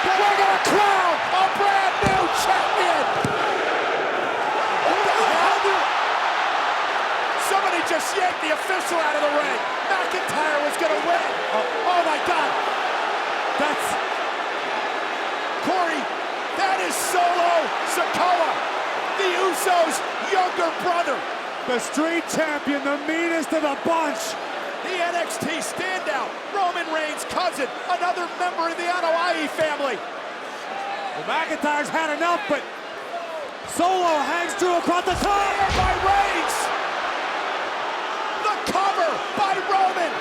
We're gonna crown a brand new champion! What the hell? Somebody just yanked the official out of the ring. McIntyre was gonna win. Oh my God. That's... Corey, that is Solo Sikoa, the Usos' younger brother. The street champion, the meanest of the bunch. The NXT standout, Roman Reigns' cousin, another member of the Anoa'i family. Well, McIntyre's had enough, but Solo hangs true across the top. By Reigns. The cover by Roman.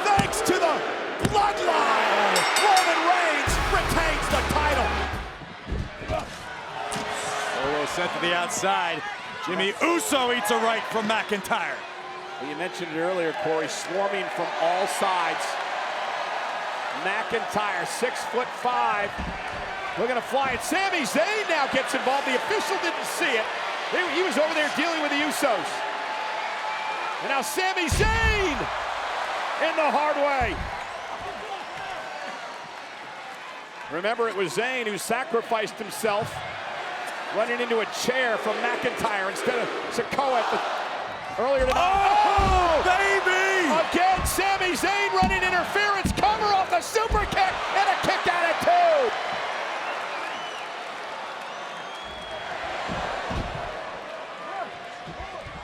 Thanks to the bloodline, Roman Reigns retains the title. Solo sent to the outside. Jimmy Uso eats a right from McIntyre. Well, you mentioned it earlier, Corey, swarming from all sides. McIntyre, 6'5", looking to fly it. Sami Zayn now gets involved. The official didn't see it. He was over there dealing with the Usos. And now Sami Zayn in the hard way. Remember, it was Zayn who sacrificed himself, running into a chair from McIntyre instead of Sikoa earlier tonight. Oh, baby! Again, Sami Zayn running interference, cover off the super kick, and a kick out at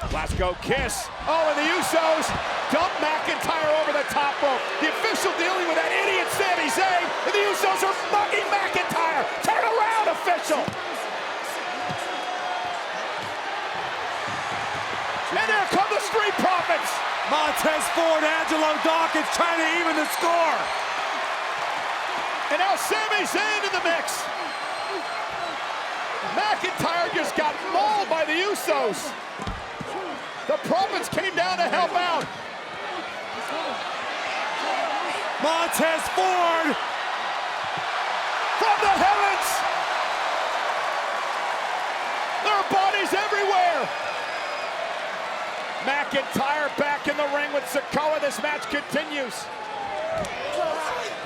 2. Glasgow kiss. Oh, and the Usos dump McIntyre over the top rope. The official dealing with that idiot Sami Zayn, and the Usos are mugging McIntyre. Turn around, official! And there come the Street Profits. Montez Ford, Angelo Dawkins trying to even the score. And now Sami Zayn in the mix. McIntyre just got mauled by the Usos. The Profits came down to help out. Montez Ford. From the heavens. There are bodies everywhere. McIntyre back in the ring with Sikoa. This match continues.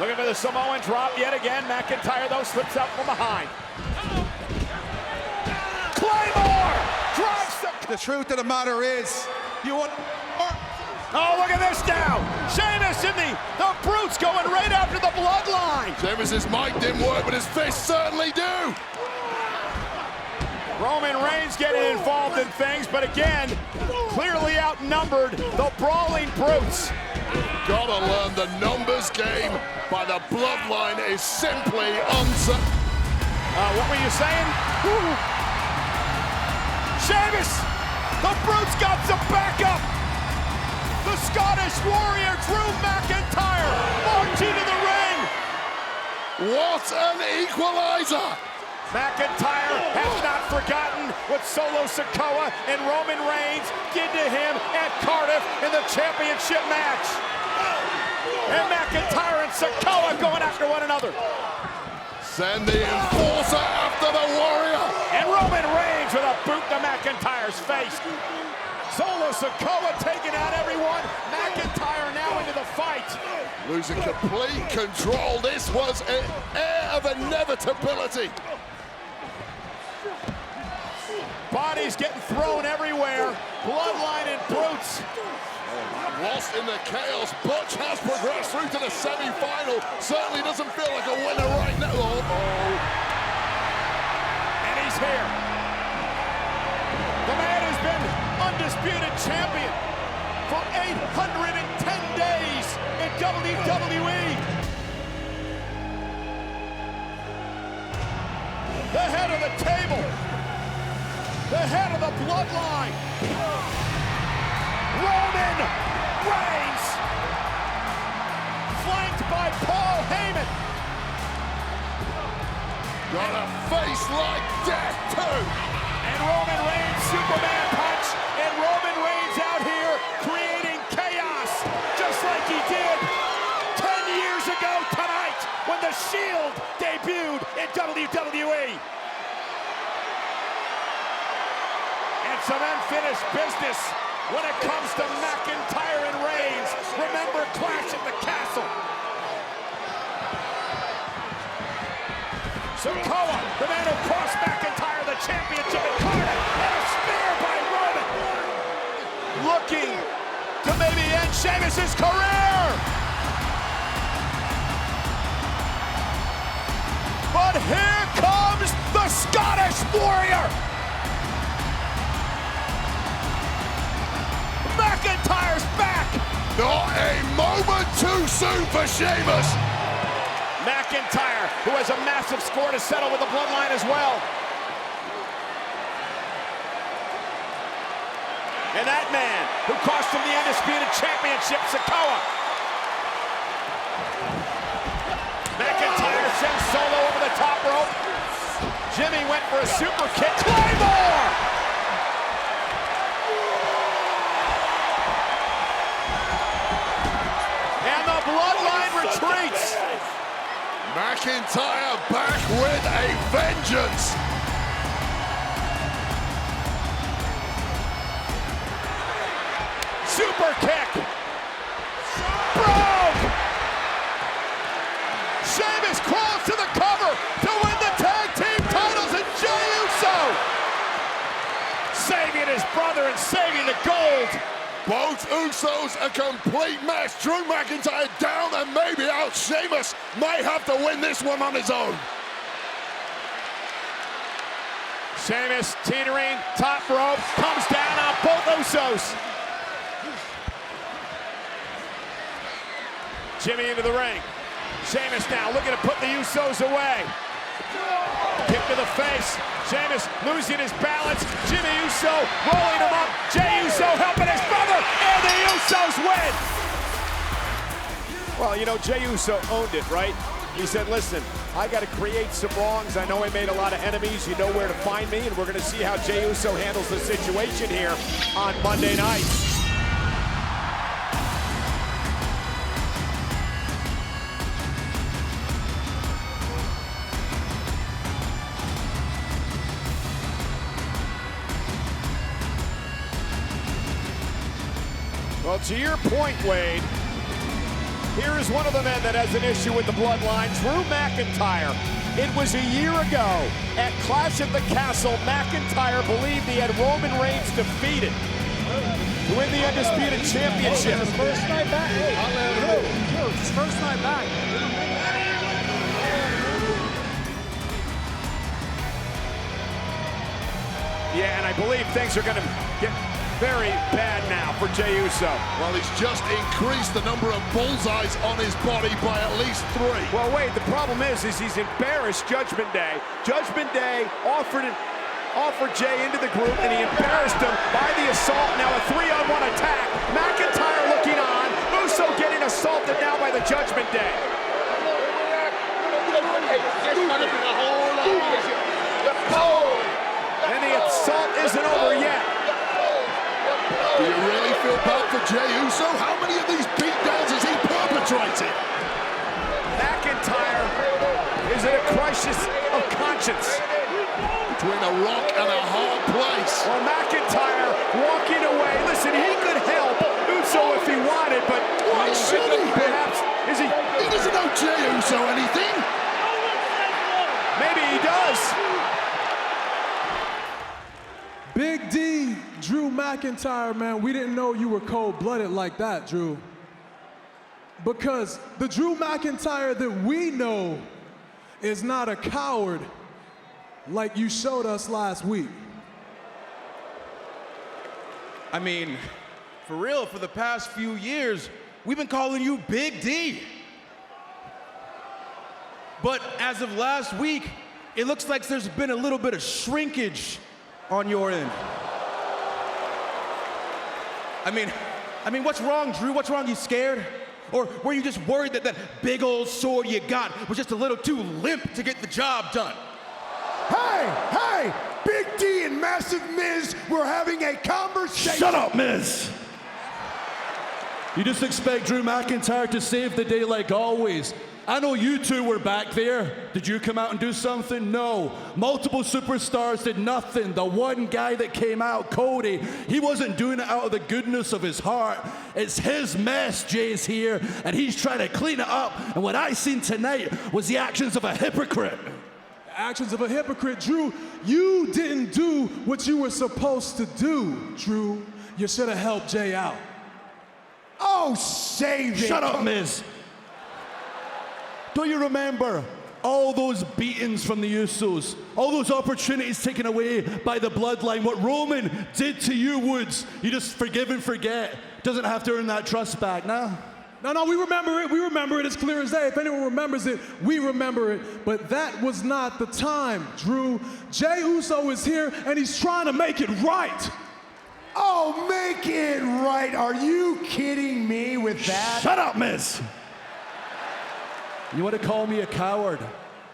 Looking for the Samoan drop yet again. McIntyre, though, slips out from behind. Claymore drives The truth of the matter is, you want... Oh, look at this now. Sheamus and the Brutes going right after the bloodline. Sheamus's mic didn't work, but his fists certainly do. Roman Reigns getting involved in things, but again, clearly outnumbered, the Brawling Brutes. Gotta learn the numbers game, but the bloodline is simply what were you saying? Sheamus, the Brutes got some backup. The Scottish Warrior, Drew McIntyre, marching to the ring. What an equalizer! McIntyre has not forgotten what Solo Sikoa and Roman Reigns did to him at Cardiff in the championship match. And McIntyre and Sikoa going after one another. Send the enforcer after the Warrior. And Roman Reigns with a boot to McIntyre's face. Solo Sikoa taking out everyone. McIntyre now into the fight. Losing complete control. This was an air of inevitability. Bodies getting thrown everywhere. Bloodline and Brutes. Lost in the chaos. Butch has progressed through to the semi-final. Certainly doesn't feel like a winner right now. And he's here. The man who's been undisputed champion for 810 days in WWE. The head of the table. The head of the bloodline. Roman Reigns. Flanked by Paul Heyman. Got a face like death too. And Roman Reigns, Superman punch. And Roman Reigns out here creating chaos. Just like he did 10 years ago tonight when The Shield debuted in WWE. And some unfinished business when it comes to McIntyre and Reigns. Remember Clash at the Castle. Sikoa, the man who cost McIntyre the championship incarnate, and a spear by Roman. Looking to maybe end Sheamus' career. But here comes the Scottish Warrior. McIntyre's back. Not a moment too soon for Sheamus. McIntyre, who has a massive score to settle with the Bloodline as well. And that man who cost him the Undisputed Championship, Sikoa. McIntyre sends Solo over the top rope. Jimmy went for a super kick. Claymore! And the Bloodline retreats. McIntyre back with a vengeance. Super kick. Broke. Sheamus crawls to the cover to win the tag team titles, and Jey Uso saving his brother and saving the gold. Both Usos a complete mess. Drew McIntyre down and maybe out. Sheamus might have to win this one on his own. Sheamus teetering, top rope, comes down on both Usos. Jimmy into the ring. Sheamus now looking to put the Usos away. Kick to the face. Sheamus losing his balance. Jimmy Uso rolling him up. Jey Uso helping his brother, and the Usos win. Well, you know, Jey Uso owned it, right? He said, listen, I got to create some wrongs. I know I made a lot of enemies. You know where to find me, and we're going to see how Jey Uso handles the situation here on Monday night. Well, to your point, Wade, here is one of the men that has an issue with the Bloodline, Drew McIntyre. It was a year ago at Clash at the Castle, McIntyre believed he had Roman Reigns defeated to win the Undisputed Championship. First night back. Drew, first night back. Yeah, and I believe things are going to get very bad now for Jey Uso. Well, he's just increased the number of bullseyes on his body by at least 3. Well, wait, the problem is he's embarrassed Judgment Day. Judgment Day offered Jey into the group, and he embarrassed him by the assault. Now a 3-on-1 attack. McIntyre looking on. Uso getting assaulted now by the Judgment Day. And the assault isn't over yet. Do you really feel bad for Jey Uso? How many of these beatdowns has he perpetrated? McIntyre is in a crisis of conscience. Between a rock and a hard place. Well, McIntyre walking away. Listen, he could help Uso if he wanted, but why should he? Perhaps, is he? He doesn't owe Jey Uso anything. Maybe he does. Big D, Drew McIntyre, man, we didn't know you were cold-blooded like that, Drew. Because the Drew McIntyre that we know is not a coward like you showed us last week. I mean, for real, for the past few years, we've been calling you Big D. But as of last week, it looks like there's been a little bit of shrinkage on your end. I mean, what's wrong, Drew? What's wrong? You scared? Or were you just worried that that big old sword you got was just a little too limp to get the job done? Hey, Big D and Massive Miz were having a conversation. Shut up, Miz! You just expect Drew McIntyre to save the day like always. I know you two were back there. Did you come out and do something? No. Multiple superstars did nothing. The one guy that came out, Cody, he wasn't doing it out of the goodness of his heart. It's his mess, Jay's here, and he's trying to clean it up. And what I seen tonight was the actions of a hypocrite. actions of a hypocrite. Drew, you didn't do what you were supposed to do, Drew. You should have helped Jay out. Oh, save it. Shut up, Miz. Don't you remember all those beatings from the Usos? All those opportunities taken away by the bloodline? What Roman did to you, Woods? You just forgive and forget. Doesn't have to earn that trust back, nah? No, we remember it. We remember it as clear as day. If anyone remembers it, we remember it. But that was not the time, Drew. Jey Uso is here, and he's trying to make it right. Oh, make it right. Are you kidding me with that? Shut up, Miz. You want to call me a coward?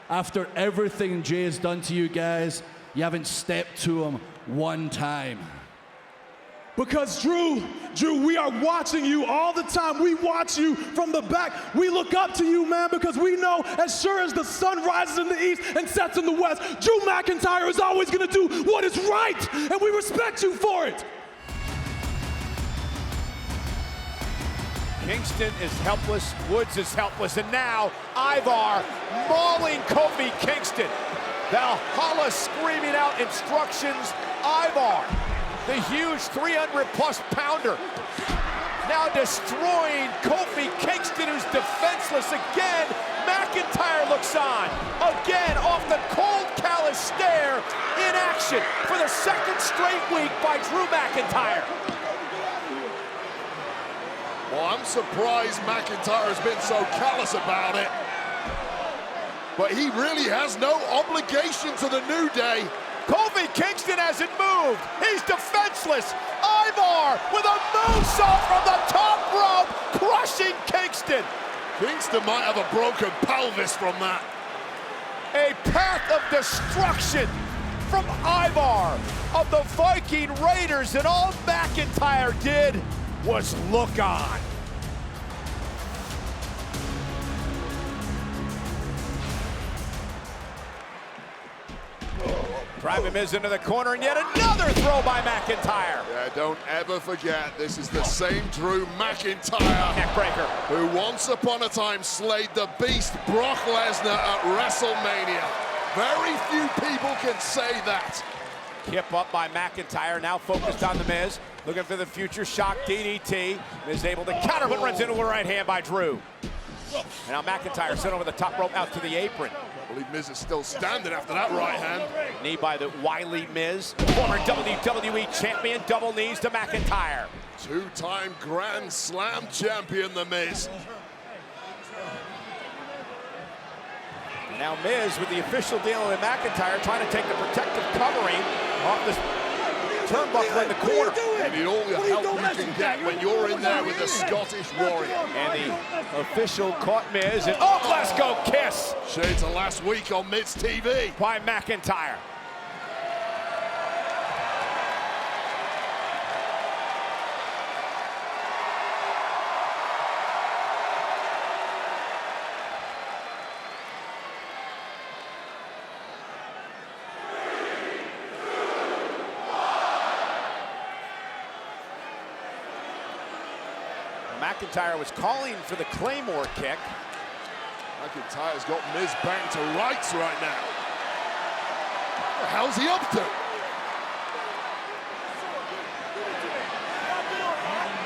After everything Jay has done to you guys, you haven't stepped to him one time. Because Drew, we are watching you all the time. We watch you from the back. We look up to you, man, because we know as sure as the sun rises in the east and sets in the west, Drew McIntyre is always going to do what is right, and we respect you for it. Kingston is helpless, Woods is helpless, and now Ivar mauling Kofi Kingston. Valhalla screaming out instructions. Ivar, the huge 300-plus pounder, now destroying Kofi Kingston, who's defenseless again. McIntyre looks on, again off the cold, callous stare, in action for the second straight week by Drew McIntyre. Well, I'm surprised McIntyre has been so callous about it. But he really has no obligation to the New Day. Kofi Kingston hasn't moved. He's defenseless. Ivar with a moonsault from the top rope, crushing Kingston. Kingston might have a broken pelvis from that. A path of destruction from Ivar of the Viking Raiders, and all McIntyre did was look on. Driving Miz into the corner, and yet another throw by McIntyre. Yeah, don't ever forget, this is the same Drew McIntyre Neckbreaker. who once upon a time slayed the beast Brock Lesnar at WrestleMania. Very few people can say that. Kip up by McIntyre, now focused on the Miz. Looking for the future shock DDT. Miz able to counter, but runs into a right hand by Drew. And now McIntyre sent over the top rope out to the apron. I believe Miz is still standing after that right hand. Knee by the wily Miz. Former WWE champion, double knees to McIntyre. Two-time Grand Slam champion, The Miz. And now Miz with the official deal with McIntyre, trying to take the protective covering off this turnbuckle in the corner. You need all the help you can get when you're in there with the Scottish Warrior. And the official caught Miz, and oh, Glasgow kiss Shades of last week on Miz TV. by McIntyre. McIntyre was calling for the Claymore kick. McIntyre's got Miz banged to rights right now. What the hell's he up to?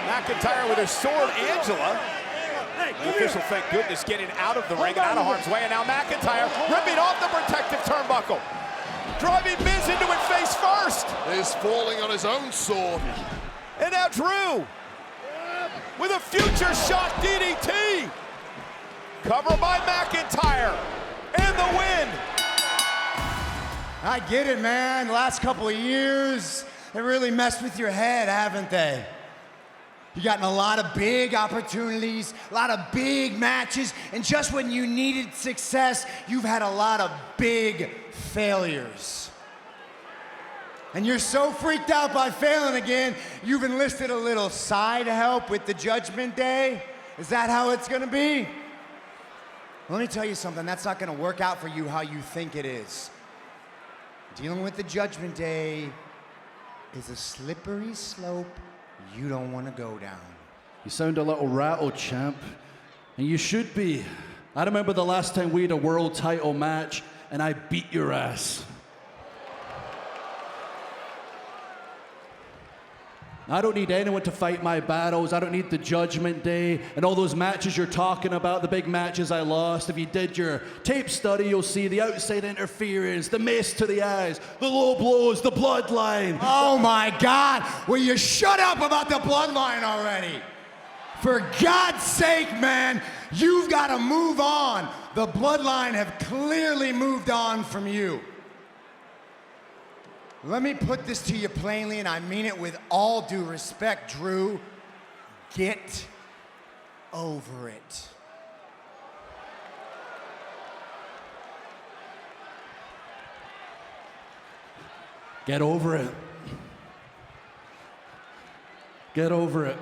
McIntyre with his sword, Angela. The official, thank goodness, getting out of the ring and out of harm's way. And now McIntyre ripping off the protective turnbuckle, driving Miz into it face first. Miz falling on his own sword. And now Drew with a future shock DDT. Cover by McIntyre, and the win. I get it, man. The last couple of years, they really messed with your head, haven't they? You've gotten a lot of big opportunities, a lot of big matches, and just when you needed success, you've had a lot of big failures. And you're so freaked out by failing again, you've enlisted a little side help with the Judgment Day? Is that how it's gonna be? Let me tell you something, that's not gonna work out for you how you think it is. Dealing with the Judgment Day is a slippery slope you don't wanna go down. You sound a little rattled, champ. And you should be. I remember the last time we had a world title match. and I beat your ass. I don't need anyone to fight my battles. I don't need the Judgment Day and all those matches you're talking about, the big matches I lost. If you did your tape study, you'll see the outside interference, the mace to the eyes, the low blows, the bloodline. Oh my God! Will you shut up about the bloodline already? For God's sake, man, you've got to move on. The bloodline have clearly moved on from you. Let me put this to you plainly, and I mean it with all due respect, Drew. Get over it. Get over it. Get over it.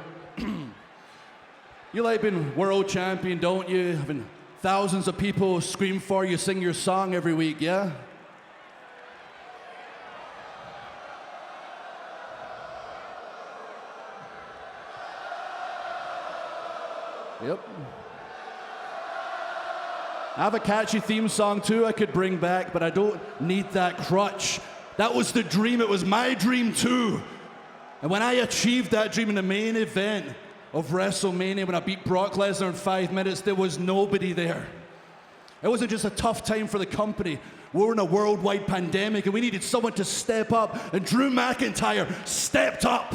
You like being world champion, don't you? Having thousands of people scream for you, sing your song every week, yeah? Yep. I have a catchy theme song too I could bring back, but I don't need that crutch. That was the dream. It was my dream too. And when I achieved that dream in the main event of WrestleMania, when I beat Brock Lesnar in 5 minutes, there was nobody there. It wasn't just a tough time for the company. We're in a worldwide pandemic and we needed someone to step up, and Drew McIntyre stepped up.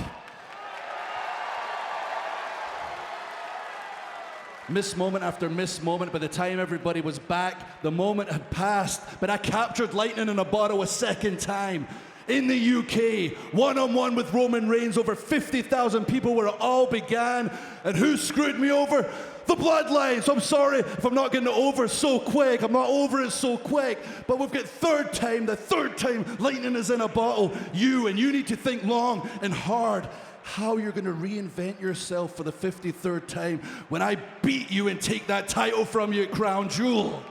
Miss moment after miss moment. By the time everybody was back, the moment had passed, but I captured lightning in a bottle a second time. In the UK, one-on-one with Roman Reigns, over 50,000 people where it all began. And who screwed me over? The bloodline. So I'm sorry if I'm not getting it over so quick. I'm not over it so quick. But we've got the third time lightning is in a bottle. You need to think long and hard how you're going to reinvent yourself for the 53rd time when I beat you and take that title from you at Crown Jewel.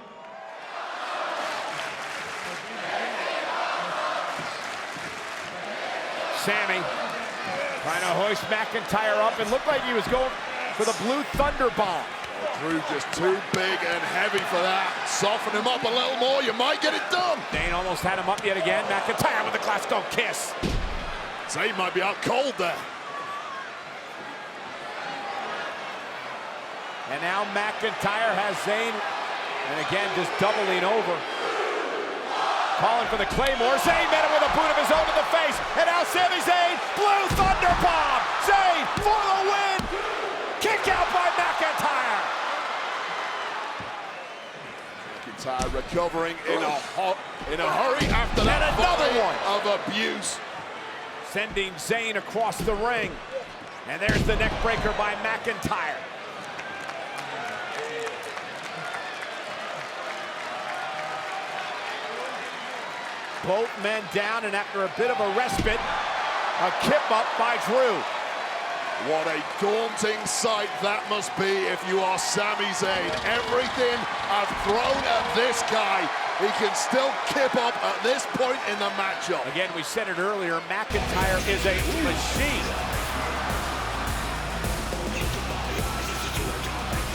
Sammy trying to hoist McIntyre up. It looked like he was going for the Blue Thunder Bomb. Drew just too big and heavy for that. Soften him up a little more, you might get it done. Dane almost had him up yet again. McIntyre with a Glasgow kiss. Zayn might be out cold there. And now McIntyre has Zayn, and again just doubling over. Calling for the Claymore. Zayn met him with a boot of his own to the face. And now Sami Zayn, Blue Thunder Bomb. Zayn for the win. Kick out by McIntyre. McIntyre recovering in a hurry after that and another one of abuse. Sending Zayn across the ring. And there's the neck breaker by McIntyre. Both men down, and after a bit of a respite, a kip up by Drew. What a daunting sight that must be if you are Sami Zayn. Everything I've thrown at this guy, he can still kip up at this point in the matchup. Again, we said it earlier, McIntyre is a machine.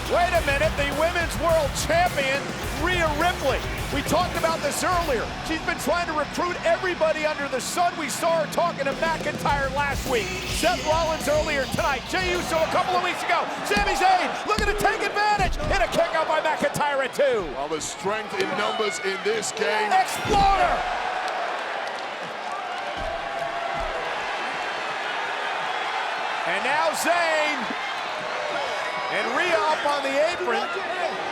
Wait a minute, the Women's World Champion, Rhea Ripley. We talked about this earlier. She's been trying to recruit everybody under the sun. We saw her talking to McIntyre last week. Seth Rollins earlier tonight. Jey Uso a couple of weeks ago. Sami Zayn looking to take advantage. And a kick out by McIntyre at 2. Well, there's strength in numbers in this game. Exploder! And now Zayn. And Rhea up on the apron.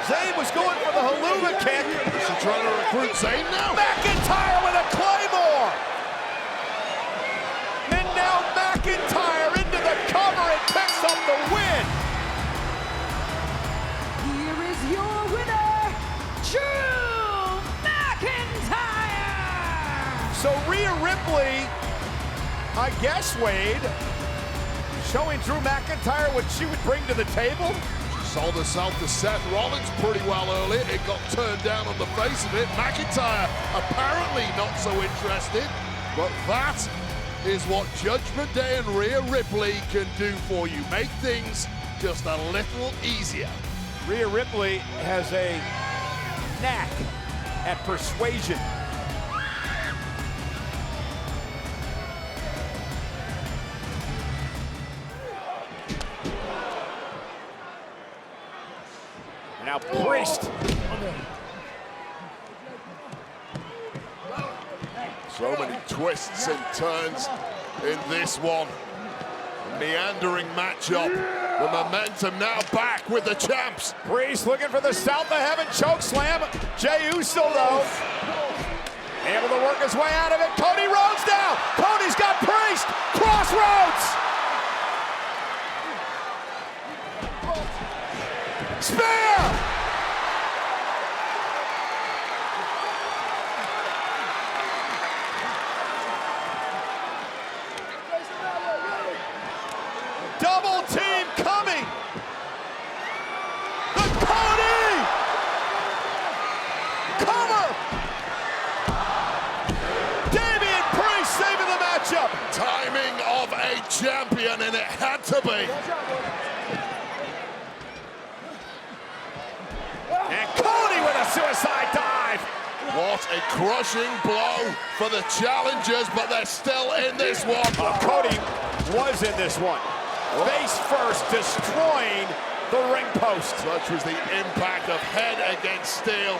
Zayn was going for the Helluva kick. Is she trying to recruit Zayn now? McIntyre with a Claymore. And now McIntyre into the cover and picks up the win. Here is your winner, Drew McIntyre. So Rhea Ripley, I guess, Wade, showing Drew McIntyre what she would bring to the table. Sold herself to Seth Rollins pretty well earlier. It got turned down on the face of it. McIntyre apparently not so interested, but that is what Judgment Day and Rhea Ripley can do for you. Make things just a little easier. Rhea Ripley has a knack and persuasion. And now Priest. So many twists and turns in this one. A meandering matchup. The momentum now back with the champs. Priest looking for the South of Heaven choke slam. Jey Uso, though, able to work his way out of it. Cody Rhodes now. Cody's got Priest. Crossroads. Spear. Double team coming. The Cody. Cover. Damian Priest saving the matchup. Timing of a champion, and it had to be. And Cody with a suicide dive. What a crushing blow for the challengers, but they're still in this one. Cody was in this one. Face first, destroying the ring post. Such was the impact of head against steel.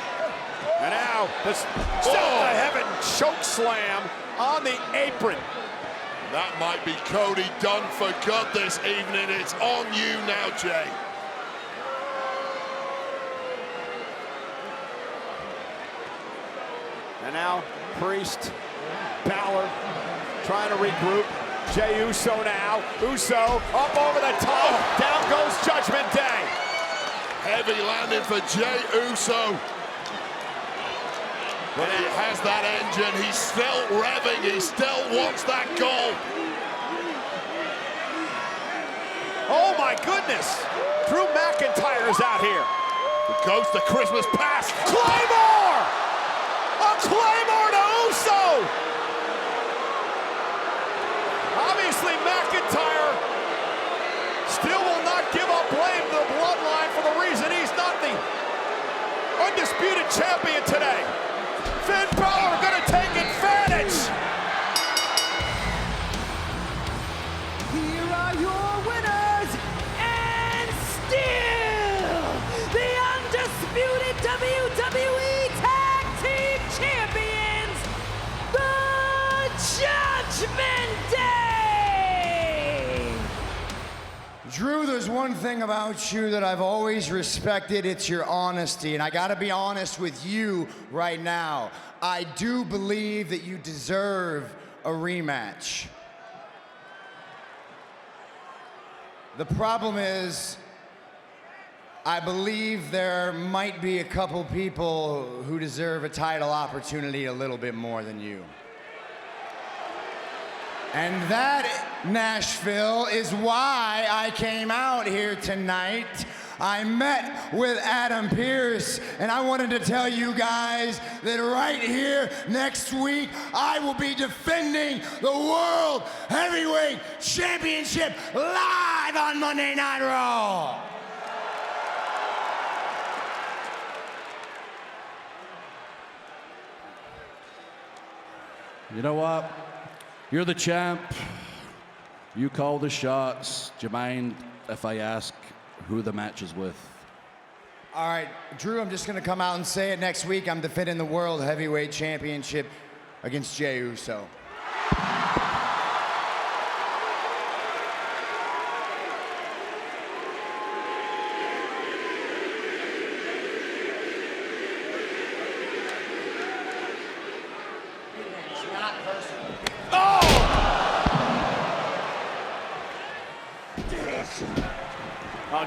And now the South of Heaven choke slam on the apron. That might be Cody done for good this evening. It's on you now, Jey. And now Priest, Balor trying to regroup. Jey Uso now. Uso up over the top. Down goes Judgment Day. Heavy landing for Jey Uso. But he has that engine. He's still revving. He still wants that goal. Oh my goodness. Drew McIntyre is out here. It goes to Christmas past. Claymore! A Claymore to Uso! Obviously, McIntyre still will not give up blame to the Bloodline for the reason he's not the undisputed champion today. Finn Balor gonna take advantage. Here are your winners, and still the undisputed WWE Tag Team Champions, the Judgment Day! Drew, there's one thing about you that I've always respected. It's your honesty. And I gotta be honest with you right now. I do believe that you deserve a rematch. The problem is, I believe there might be a couple people who deserve a title opportunity a little bit more than you. And that, Nashville, is why I came out here tonight. I met with Adam Pearce, and I wanted to tell you guys that right here next week, I will be defending the World Heavyweight Championship live on Monday Night Raw. You know what? You're the champ. You call the shots. Do you mind if I ask who the match is with? All right, Drew, I'm just gonna come out and say it next week. I'm defending the World Heavyweight Championship against Jey Uso.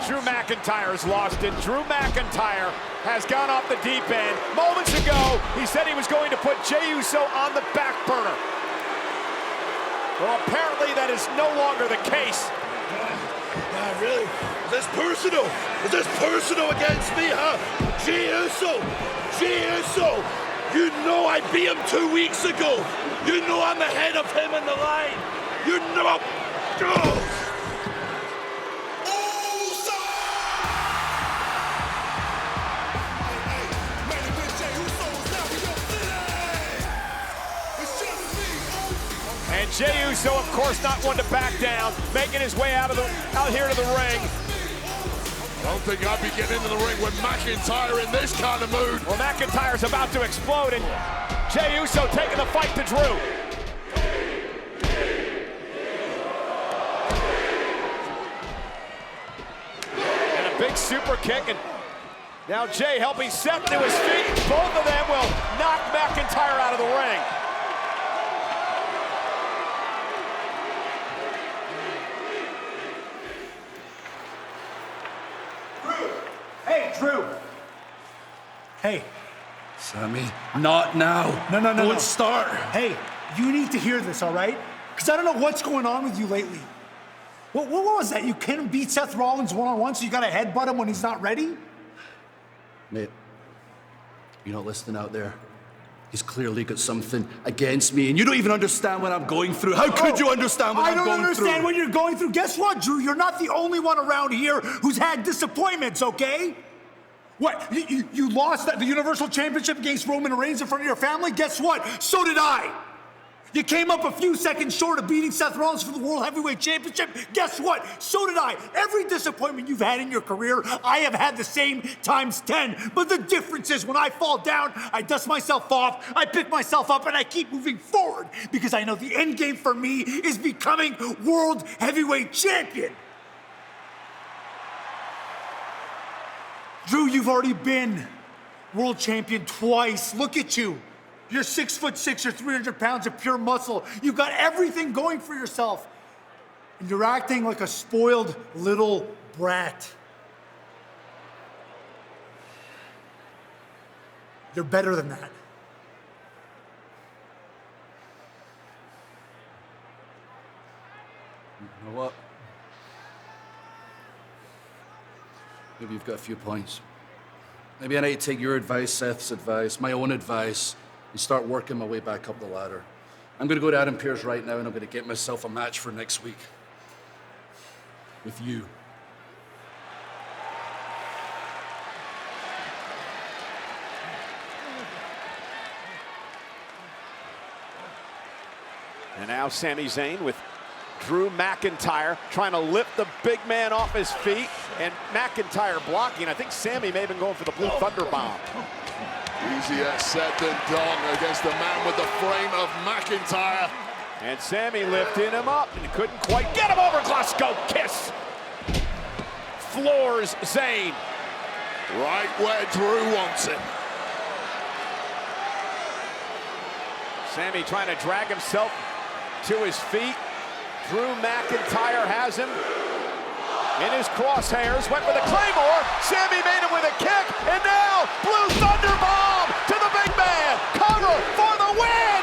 Drew McIntyre's lost it. Drew McIntyre has gone off the deep end. Moments ago, he said he was going to put Jey Uso on the back burner. Well, apparently that is no longer the case. Really? Is this personal? Is this personal against me, huh? Jey Uso! Jey Uso! You know I beat him 2 weeks ago! You know I'm ahead of him in the line! You know... Oh. Jey Uso, of course, not one to back down, making his way out here to the ring. I don't think I'd be getting into the ring with McIntyre in this kind of mood. Well, McIntyre's about to explode, and Jey Uso taking the fight to Drew. And a big super kick, and now Jey helping Seth to his feet. Both of them will knock McIntyre out of the ring. Drew. Hey. Sammy, not now. No. Don't start. Hey, you need to hear this, all right? Because I don't know what's going on with you lately. What was that? You can't beat Seth Rollins one-on-one, so you got to headbutt him when he's not ready? Mate, you're not listening out there. He's clearly got something against me, and you don't even understand what I'm going through. How could you understand what I'm going through? I don't understand what you're going through. Guess what, Drew? You're not the only one around here who's had disappointments, okay? What, you lost the Universal Championship against Roman Reigns in front of your family? Guess what? So did I. You came up a few seconds short of beating Seth Rollins for the World Heavyweight Championship. Guess what? So did I. Every disappointment you've had in your career, I have had the same times 10. But the difference is when I fall down, I dust myself off, I pick myself up, and I keep moving forward because I know the end game for me is becoming World Heavyweight Champion. Drew, you've already been world champion twice. Look at you. You're 6'6", you're 300 pounds of pure muscle. You've got everything going for yourself. And you're acting like a spoiled little brat. You're better than that. You know what? Maybe you've got a few points. Maybe I need to take your advice, Seth's advice, my own advice, and start working my way back up the ladder. I'm going to go to Adam Pearce right now, and I'm going to get myself a match for next week. With you. And now Sami Zayn with Drew McIntyre trying to lift the big man off his feet, and McIntyre blocking. I think Sami may have been going for the Blue Thunder Bomb. Easier said than done against the man with the frame of McIntyre. And Sami lifting him up and couldn't quite get him over. Glasgow kiss. Floors Zayn. Right where Drew wants it. Sami trying to drag himself to his feet. Drew McIntyre has him in his crosshairs. Went for the Claymore. Sami made him with a kick. And now Blue Thunder Bomb to the big man. Cover for the win.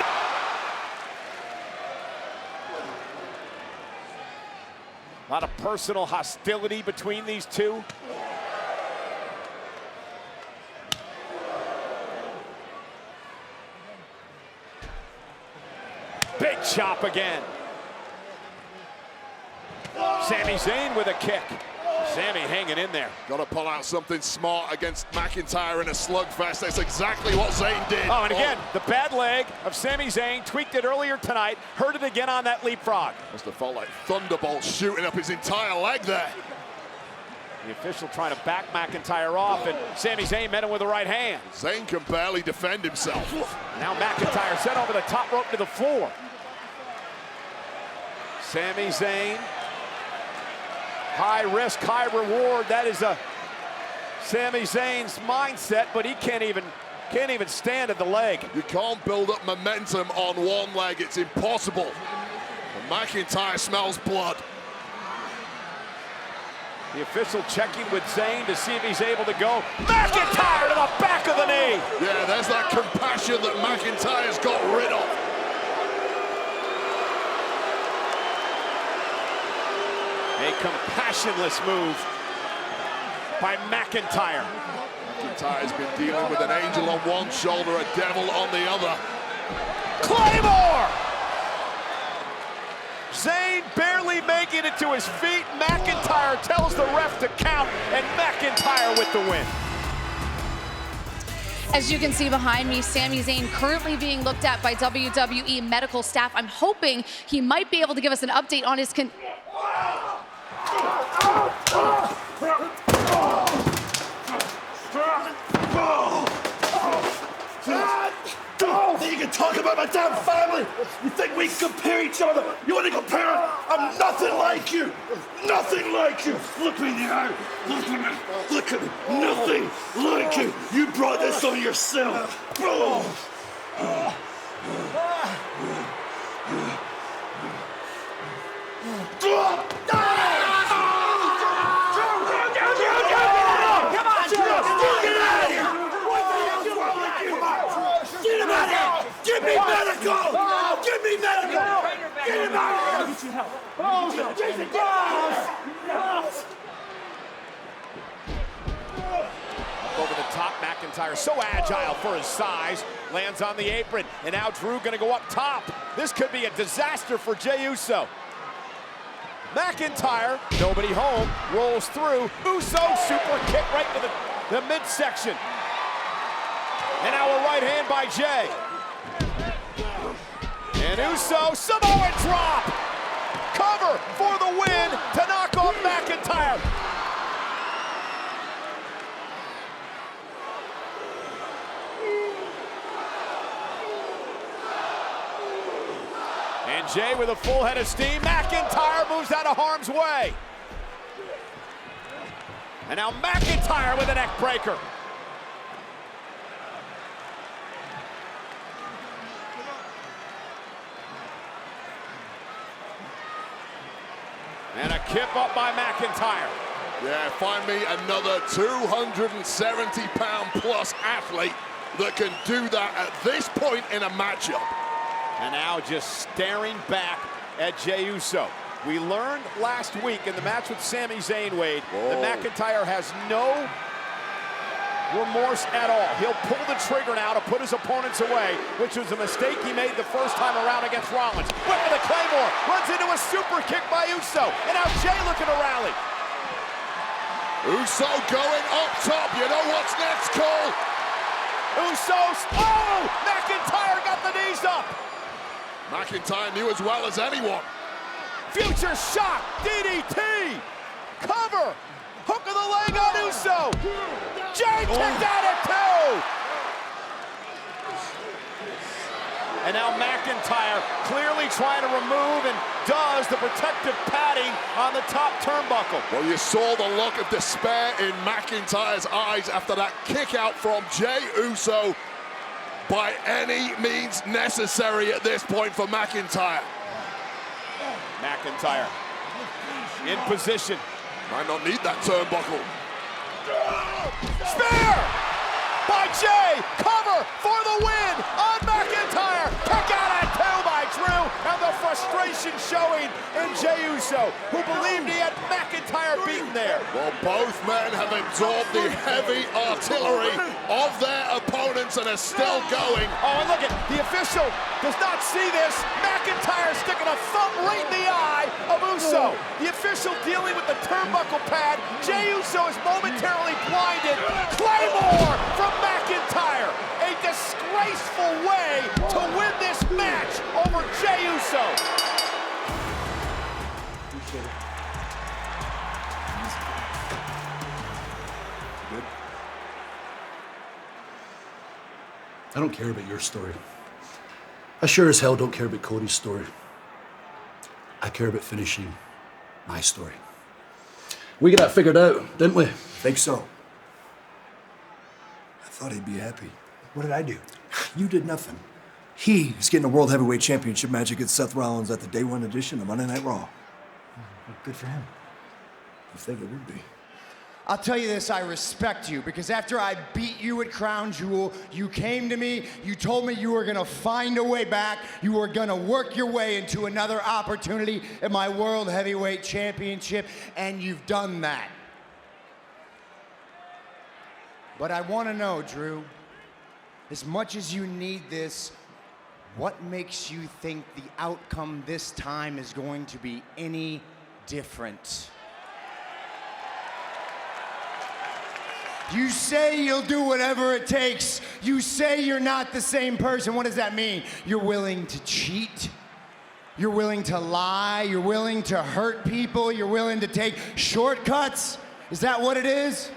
A lot of personal hostility between these two. Big chop again. Sami Zayn with a kick. Sami hanging in there. Got to pull out something smart against McIntyre in a slugfest. That's exactly what Zayn did. Oh, and again, the bad leg of Sami Zayn, tweaked it earlier tonight, hurt it again on that leapfrog. Must have felt like thunderbolts shooting up his entire leg there. The official trying to back McIntyre off, and Sami Zayn met him with the right hand. Zayn can barely defend himself. Now McIntyre sent over the top rope to the floor. Sami Zayn. High risk, high reward. That is a Sami Zayn's mindset, but he can't even stand at the leg. You can't build up momentum on one leg. It's impossible. And McIntyre smells blood. The official checking with Zayn to see if he's able to go. McIntyre to the back of the knee. Yeah, there's that compassion that McIntyre's got rid of. A compassionless move by McIntyre. McIntyre's been dealing with an angel on one shoulder, a devil on the other. Claymore! Zayn barely making it to his feet. McIntyre tells the ref to count, and McIntyre with the win. As you can see behind me, Sami Zayn currently being looked at by WWE medical staff. I'm hoping he might be able to give us an update on his You can talk about my damn family. You think we can compare each other? You want to compare? I'm nothing like you. Nothing like you. Look me in the eye. Look at me. Look at me. Nothing like you. You brought this on yourself. Give me medical! Give me medical! Get him out of here! Jason, get out! Over the top, McIntyre so agile for his size, lands on the apron, and now Drew gonna go up top. This could be a disaster for Jey Uso. McIntyre, nobody home, rolls through. Uso super kick right to the midsection. And now a right hand by Jey. And Uso, Samoan drop! Cover for the win to knock off McIntyre. And Jey with a full head of steam. McIntyre moves out of harm's way. And now McIntyre with a neck breaker. And a kip up by McIntyre. Yeah, find me another 270-pound plus athlete that can do that at this point in a matchup. And now just staring back at Jey Uso. We learned last week in the match with Sami Zayn, Wade, that McIntyre has no remorse at all. He'll pull the trigger now to put his opponents away, which was a mistake he made the first time around against Rollins. Whip of the Claymore, runs into a super kick by Uso, and now Jey looking to rally. Uso going up top. You know what's next, Cole? Usos, oh! McIntyre got the knees up. McIntyre knew as well as anyone. Future shock, DDT, cover, hook of the leg on Uso. Jey kicked out at 2. And now McIntyre clearly trying to remove and does the protective padding on the top turnbuckle. Well, you saw the look of despair in McIntyre's eyes after that kick out from Jey Uso. By any means necessary at this point for McIntyre. McIntyre in position. Might not need that turnbuckle. Spear by Jey. Cover for the win on McIntyre. Kick out at 2 by Drew. And the frustration showing in Jey Uso, who believed he had McIntyre beaten there. Well, both men have absorbed the heavy artillery of their opponents and are still going. Oh, and look at the official does not see this. McIntyre sticking a thumb right in the eye of Uso. The official dealing with the turnbuckle pad. Jey Uso is momentarily blinded. Claymore from McIntyre. A disgraceful way to win this match over Jey Uso. Appreciate it. Good. I don't care about your story. I sure as hell don't care about Cody's story. I care about finishing my story. We got that figured out, didn't we? Think so. I thought he'd be happy. What did I do? You did nothing. He is getting a World Heavyweight Championship match against Seth Rollins at the Day 1 edition of Monday Night Raw. Good for him. You think it would be? I'll tell you this, I respect you, because after I beat you at Crown Jewel, you came to me, you told me you were gonna find a way back, you were gonna work your way into another opportunity at my World Heavyweight Championship, and you've done that. But I wanna know, Drew, as much as you need this, what makes you think the outcome this time is going to be any different? You say you'll do whatever it takes. You say you're not the same person. What does that mean? You're willing to cheat. You're willing to lie. You're willing to hurt people. You're willing to take shortcuts. Is that what it is?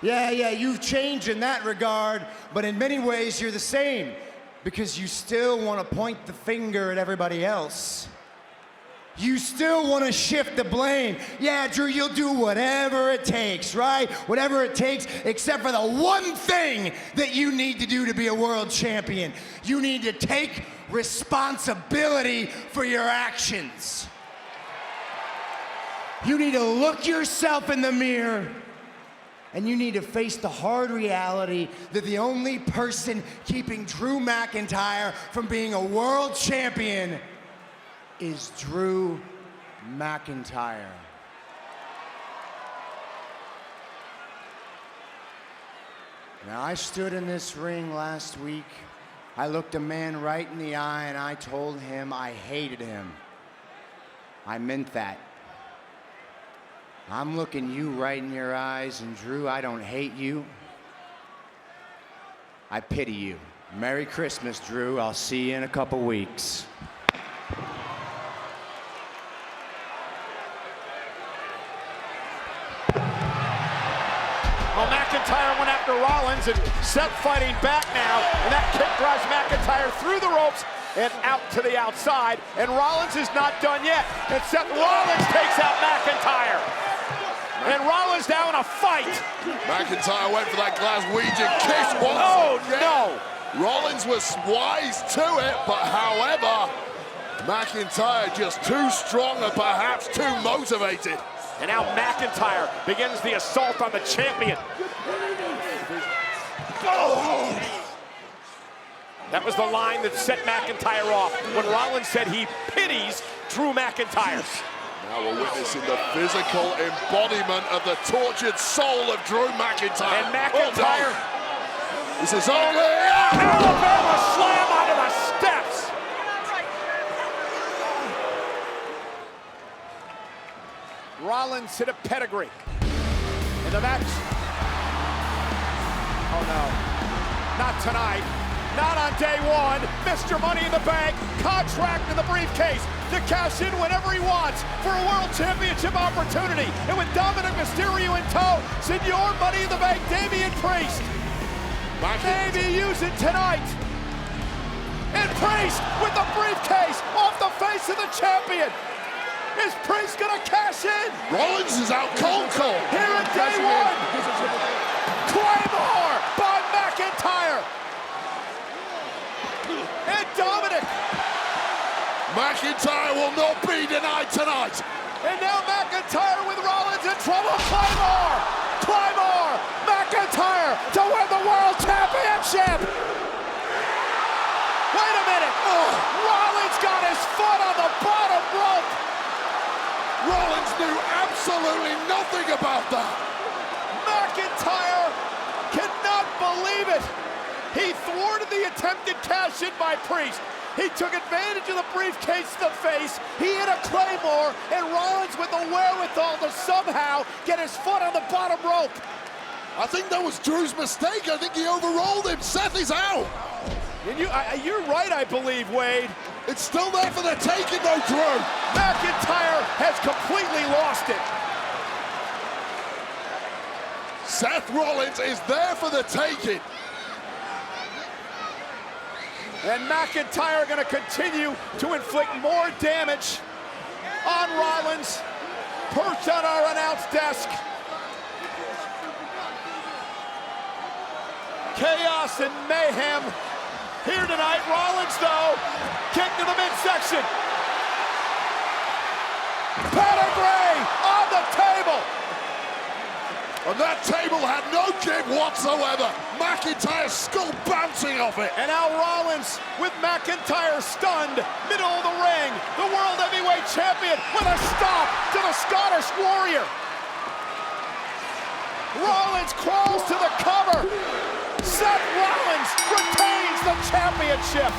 Yeah, you've changed in that regard, but in many ways you're the same because you still want to point the finger at everybody else. You still want to shift the blame. Yeah, Drew, you'll do whatever it takes, right? Whatever it takes, except for the one thing that you need to do to be a world champion. You need to take responsibility for your actions. You need to look yourself in the mirror, and you need to face the hard reality that the only person keeping Drew McIntyre from being a world champion is Drew McIntyre. Now, I stood in this ring last week. I looked a man right in the eye and I told him I hated him. I meant that. I'm looking you right in your eyes, and Drew, I don't hate you. I pity you. Merry Christmas, Drew. I'll see you in a couple weeks. Well, McIntyre went after Rollins, and Seth fighting back now, and that kick drives McIntyre through the ropes and out to the outside, and Rollins is not done yet, and Seth Rollins takes out McIntyre, and Rollins now in a fight. McIntyre went for that Glaswegian kiss once again. No! Rollins was wise to it, but however, McIntyre just too strong and perhaps too motivated. And now McIntyre begins the assault on the champion. That was the line that set McIntyre off when Rollins said he pities Drew McIntyre. Now we're witnessing the physical embodiment of the tortured soul of Drew McIntyre. And McIntyre. This is ugly. Alabama slam onto the steps. Rollins hit a pedigree in the match. Oh no, not tonight, not on day one. Mr. Money in the Bank, contract in the briefcase to cash in whenever he wants for a world championship opportunity. And with Dominic Mysterio in tow, Senor Money in the Bank, Damian Priest. Maybe use it tonight. And Priest with the briefcase off the face of the champion. Is Priest gonna cash in? Rollins is out cold. Here at day one. Claymore by McIntyre. And Dominic. McIntyre will not be denied tonight. And now McIntyre with Rollins in trouble. Claymore. McIntyre to win the World Championship. Wait a minute. Rollins got his foot on the bottom rope. Rollins knew absolutely nothing about that. McIntyre cannot believe it. He thwarted the attempted cash in by Priest. He took advantage of the briefcase to the face. He hit a Claymore, and Rollins with the wherewithal to somehow get his foot on the bottom rope. I think that was Drew's mistake. I think he overrolled him. Seth is out. And you're right, I believe, Wade. It's still there for the taking, though, Drew. McIntyre has completely lost it. Seth Rollins is there for the taking. And McIntyre going to continue to inflict more damage on Rollins, perched on our announce desk. Chaos and mayhem here tonight. Rollins, though, kick to the midsection. Pedigree on the table. And that table had no give whatsoever. McIntyre's skull bouncing off it. And now Rollins with McIntyre stunned, middle of the ring. The World Heavyweight Champion with a stop to the Scottish Warrior. Rollins crawls to the cover. Seth Rollins retains the championship.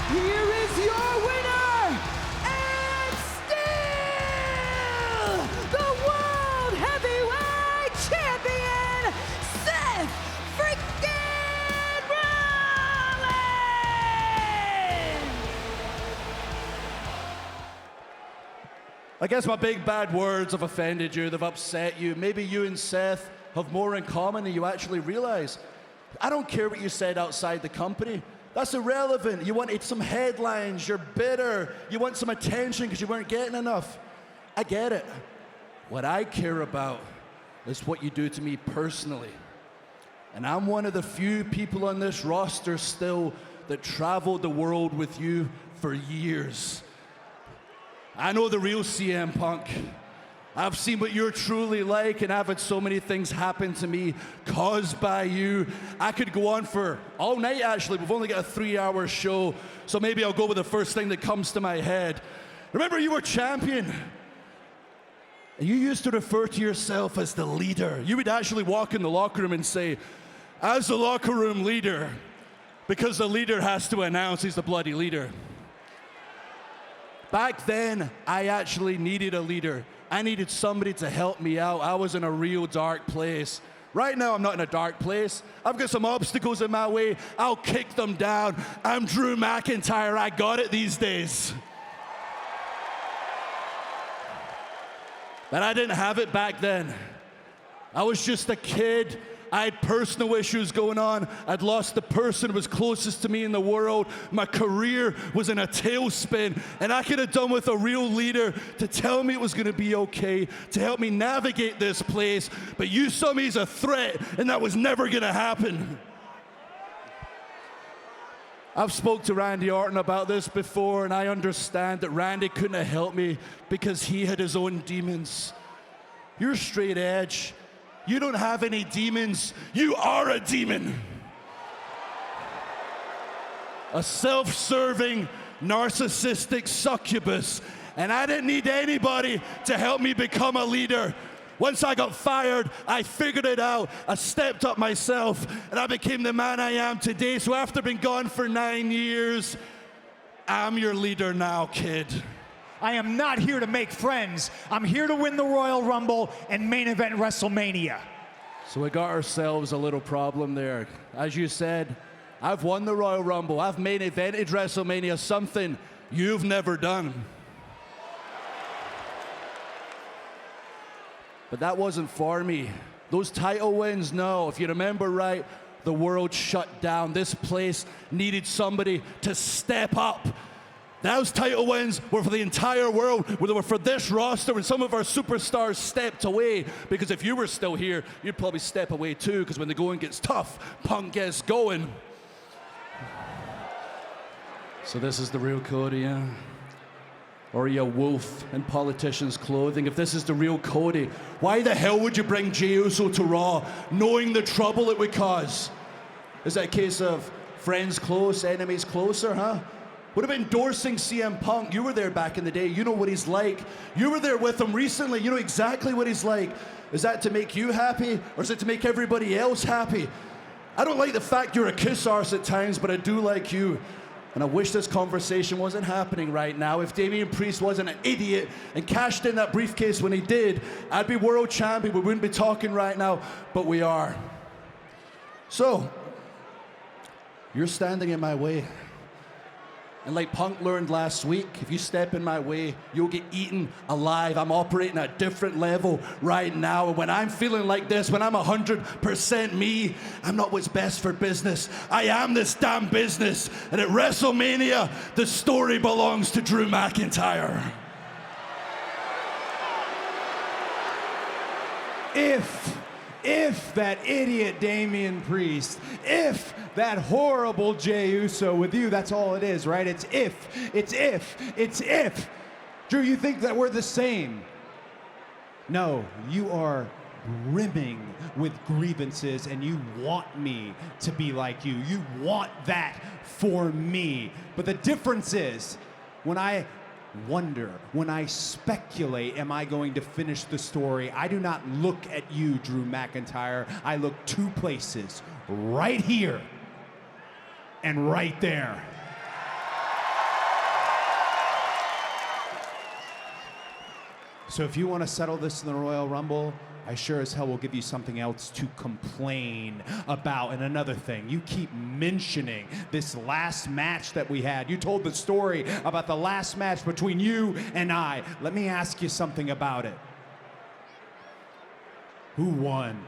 Here is your winner, and still the World Heavyweight Champion, I guess my big bad words have offended you, they've upset you. Maybe you and Seth have more in common than you actually realize. I don't care what you said outside the company. That's irrelevant. You wanted some headlines, you're bitter, you want some attention because you weren't getting enough. I get it. What I care about is what you do to me personally. And I'm one of the few people on this roster still that traveled the world with you for years. I know the real CM Punk. I've seen what you're truly like, and I've had so many things happen to me caused by you. I could go on for all night, actually. We've only got a 3-hour show, so maybe I'll go with the first thing that comes to my head. Remember, you were champion. And you used to refer to yourself as the leader. You would actually walk in the locker room and say, as the locker room leader, because the leader has to announce he's the bloody leader. Back then, I actually needed a leader. I needed somebody to help me out. I was in a real dark place. Right now, I'm not in a dark place. I've got some obstacles in my way. I'll kick them down. I'm Drew McIntyre. I got it these days. But I didn't have it back then. I was just a kid. I had personal issues going on. I'd lost the person who was closest to me in the world. My career was in a tailspin, and I could have done with a real leader to tell me it was going to be okay, to help me navigate this place. But you saw me as a threat, and that was never going to happen. I've spoke to Randy Orton about this before, and I understand that Randy couldn't have helped me because he had his own demons. You're straight edge. You don't have any demons. You are a demon. A self-serving, narcissistic succubus. And I didn't need anybody to help me become a leader. Once I got fired, I figured it out. I stepped up myself, and I became the man I am today. So after being gone for 9 years, I'm your leader now, kid. I am not here to make friends. I'm here to win the Royal Rumble and main event WrestleMania. So we got ourselves a little problem there. As you said, I've won the Royal Rumble. I've main evented WrestleMania, something you've never done. But that wasn't for me. Those title wins, no. If you remember right, the world shut down. This place needed somebody to step up. Those title wins were for the entire world, they were for this roster, and some of our superstars stepped away, because if you were still here, you'd probably step away too, because when the going gets tough, Punk gets going. So this is the real Cody, yeah? Or are you a wolf in politicians' clothing? If this is the real Cody, why the hell would you bring Jey Uso to Raw, knowing the trouble it would cause? Is that a case of friends close, enemies closer, huh? What about endorsing CM Punk? You were there back in the day. You know what he's like. You were there with him recently. You know exactly what he's like. Is that to make you happy, or is it to make everybody else happy? I don't like the fact you're a kiss arse at times, but I do like you. And I wish this conversation wasn't happening right now. If Damian Priest wasn't an idiot and cashed in that briefcase when he did, I'd be world champion. We wouldn't be talking right now, but we are. So, you're standing in my way. And like Punk learned last week, if you step in my way, you'll get eaten alive. I'm operating at a different level right now. And when I'm feeling like this, when I'm 100% me, I'm not what's best for business. I am this damn business. And at WrestleMania, the story belongs to Drew McIntyre. If that idiot Damian Priest, if that horrible Jey Uso with you, that's all it is, right? It's if. Drew, you think that we're the same? No, you are brimming with grievances, and you want me to be like you. You want that for me. But the difference is, when I wonder, when I speculate, am I going to finish the story? I do not look at you, Drew McIntyre. I look two places, right here and right there. So if you want to settle this in the Royal Rumble, I sure as hell will give you something else to complain about. And another thing, you keep mentioning this last match that we had. You told the story about the last match between you and I. Let me ask you something about it. Who won?